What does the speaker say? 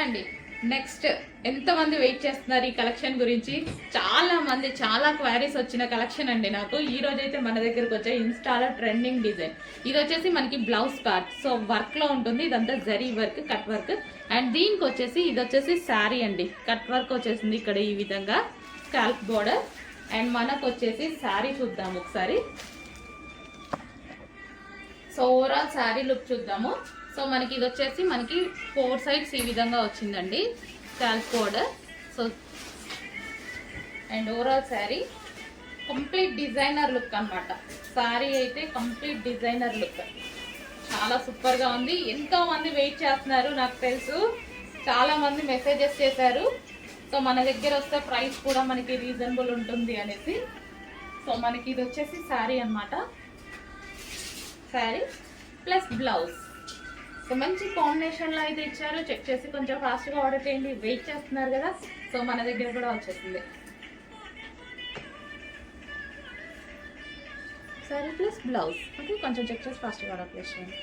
అండి, నెక్స్ట్ ఎంతమంది వెయిట్ చేస్తున్నారు ఈ కలెక్షన్ గురించి? చాలా క్వైరీస్ వచ్చిన కలెక్షన్ అండి. నాకు ఈ రోజు అయితే మన దగ్గరకు వచ్చే ఇన్స్టాలో ట్రెండింగ్ డిజైన్. ఇది వచ్చేసి మనకి బ్లౌజ్ పార్ట్, సో వర్క్ లో ఉంటుంది. ఇదంతా zari work, cut work. And దీనికి వచ్చేసి ఇది వచ్చేసి శారీ అండి. కట్ వర్క్ వచ్చేసింది ఇక్కడ ఈ విధంగా, స్కాల్ప్ బోర్డర్. అండ్ మనకు వచ్చేసి శారీ చూద్దాము ఒకసారి. సో ఓవరాల్ శారీ లుక్ చూద్దాము. సో మనకి ఇది వచ్చేసి మనకి 4 సైడ్స్ ఈ విధంగా వచ్చిందండి, scalp border. So and overall sari complete designer look అనమాట. శారీ అయితే కంప్లీట్ డిజైనర్ లుక్, చాలా సూపర్గా ఉంది. ఎంతో మంది వెయిట్ చేస్తున్నారు, నాకు తెలుసు చాలా మంది మెసేజెస్ చేశారు. సో మన దగ్గర వస్తే ప్రైస్ కూడా మనకి రీజనబుల్ ఉంటుంది అనేసి. సో మనకి ఇది వచ్చేసి శారీ అనమాట, శారీ ప్లస్ బ్లౌజ్. సో మంచి కాంబినేషన్లో అయితే ఇచ్చారు. చెక్ చేసి కొంచెం ఫాస్ట్గా ఆర్డర్ చేయండి, వెయిట్ చేస్తున్నారు కదా. సో మన దగ్గర కూడా వచ్చేసింది శారీ ప్లస్ బ్లౌజ్. ఓకే, కొంచెం చెక్ చేసి ఫాస్ట్గా ఆర్డర్ ప్లేస్ చేయండి.